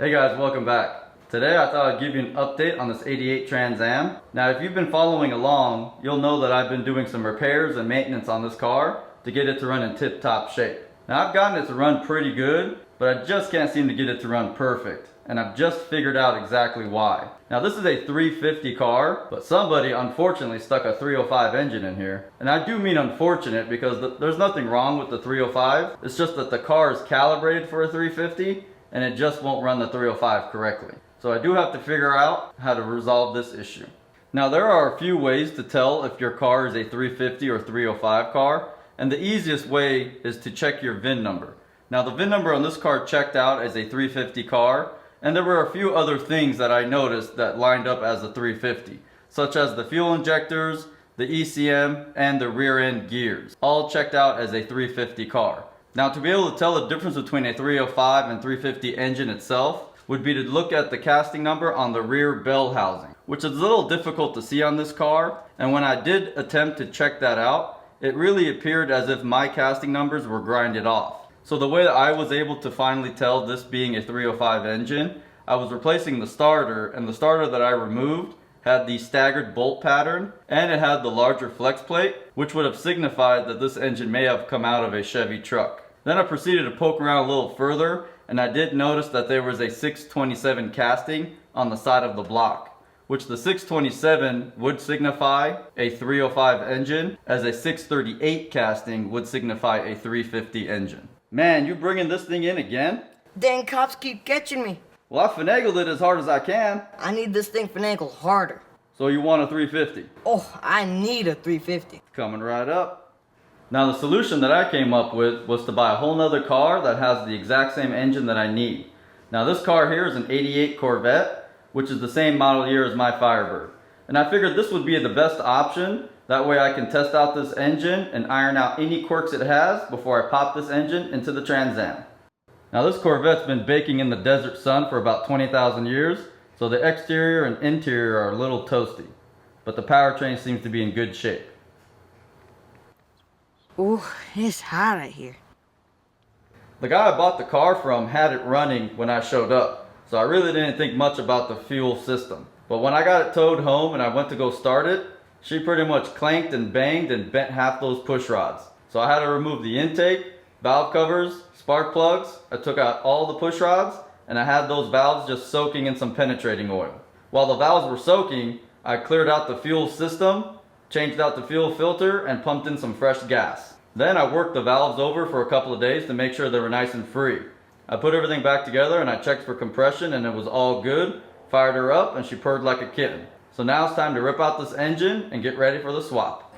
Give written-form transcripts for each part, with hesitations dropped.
Hey guys, welcome back. Today I thought I'd give you an update on this 88 Trans Am. Now if you've been following along, you'll know that I've been doing some repairs and maintenance on this car to get it to run in tip-top shape. Now I've gotten it to run pretty good, but I just can't seem to get it to run perfect. And I've just figured out exactly why. Now this is a 350 car, but somebody unfortunately stuck a 305 engine in here. And I do mean unfortunate because there's nothing wrong with the 305. It's just that the car is calibrated for a 350 and it just won't run the 305 correctly. So I do have to figure out how to resolve this issue. Now there are a few ways to tell if your car is a 350 or 305 car, and the easiest way is to check your VIN number. Now the VIN number on this car checked out as a 350 car, and there were a few other things that I noticed that lined up as a 350, such as the fuel injectors, the ECM, and the rear end gears, all checked out as a 350 car. Now to be able to tell the difference between a 305 and 350 engine itself would be to look at the casting number on the rear bell housing, which is a little difficult to see on this car, and when I did attempt to check that out, it really appeared as if my casting numbers were grinded off. So the way that I was able to finally tell this being a 305 engine, I was replacing the starter, and the starter that I removed had the staggered bolt pattern, and it had the larger flex plate, which would have signified that this engine may have come out of a Chevy truck. Then I proceeded to poke around a little further, and I did notice that there was a 627 casting on the side of the block, which the 627 would signify a 305 engine, as a 638 casting would signify a 350 engine. Man, you bringing this thing in again? Dang cops keep catching me. Well, I finagled it as hard as I can. I need this thing finagled harder. So you want a 350? Oh, I need a 350. Coming right up. Now the solution that I came up with was to buy a whole nother car that has the exact same engine that I need. Now this car here is an 88 Corvette, which is the same model year as my Firebird. And I figured this would be the best option. That way I can test out this engine and iron out any quirks it has before I pop this engine into the Trans Am. Now this Corvette's been baking in the desert sun for about 20,000 years, so the exterior and interior are a little toasty. But the powertrain seems to be in good shape. Ooh, it's hot out here. The guy I bought the car from had it running when I showed up, so I really didn't think much about the fuel system. But when I got it towed home and I went to go start it, she pretty much clanked and banged and bent half those push rods. So I had to remove the intake, valve covers, spark plugs. I took out all the push rods, and I had those valves just soaking in some penetrating oil. While the valves were soaking, I cleared out the fuel system, changed out the fuel filter, and pumped in some fresh gas. Then I worked the valves over for a couple of days to make sure they were nice and free. I put everything back together and I checked for compression, and it was all good. Fired her up and she purred like a kitten. So now it's time to rip out this engine and get ready for the swap.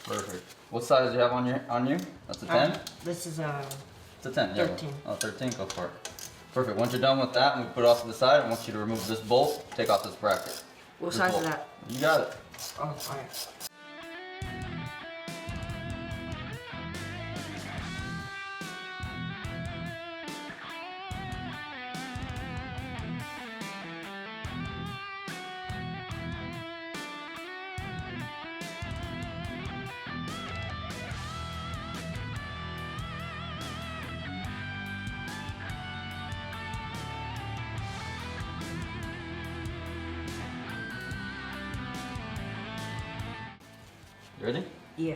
Perfect. What size do you have on you? That's a 10? This is It's a 10, yeah. 13. Oh, 13, go for it. Perfect. Once you're done with that, and we put it off to the side, I want you to remove this bolt, take off this bracket. What This size bolt. is that? You got it. Oh, alright. You ready? Yeah.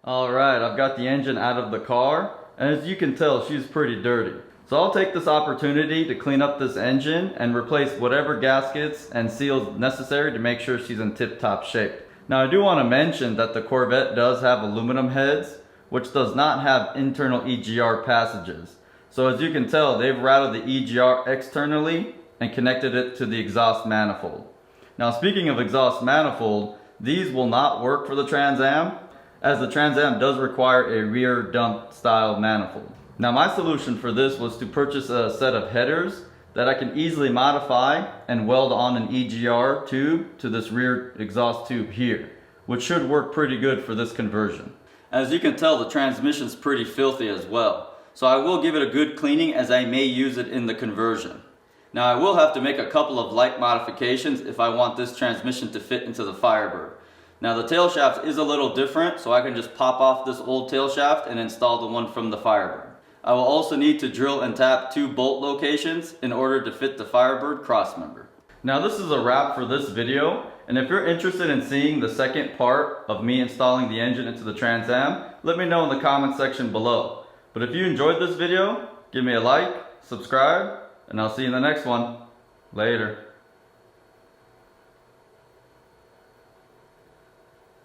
Alright, I've got the engine out of the car, and as you can tell, she's pretty dirty. So I'll take this opportunity to clean up this engine and replace whatever gaskets and seals necessary to make sure she's in tip-top shape. Now I do want to mention that the Corvette does have aluminum heads, which does not have internal EGR passages. So as you can tell, they've routed the EGR externally and connected it to the exhaust manifold. Now speaking of exhaust manifold, these will not work for the Trans Am, as the Trans Am does require a rear dump style manifold. Now my solution for this was to purchase a set of headers that I can easily modify and weld on an EGR tube to this rear exhaust tube here, which should work pretty good for this conversion. As you can tell, the transmission's pretty filthy as well, so I will give it a good cleaning as I may use it in the conversion. Now I will have to make a couple of light modifications if I want this transmission to fit into the Firebird. Now the tail shaft is a little different, so I can just pop off this old tail shaft and install the one from the Firebird. I will also need to drill and tap 2 bolt locations in order to fit the Firebird crossmember. Now this is a wrap for this video, and if you're interested in seeing the second part of me installing the engine into the Trans Am, let me know in the comment section below. But if you enjoyed this video, give me a like, subscribe, and I'll see you in the next one. Later.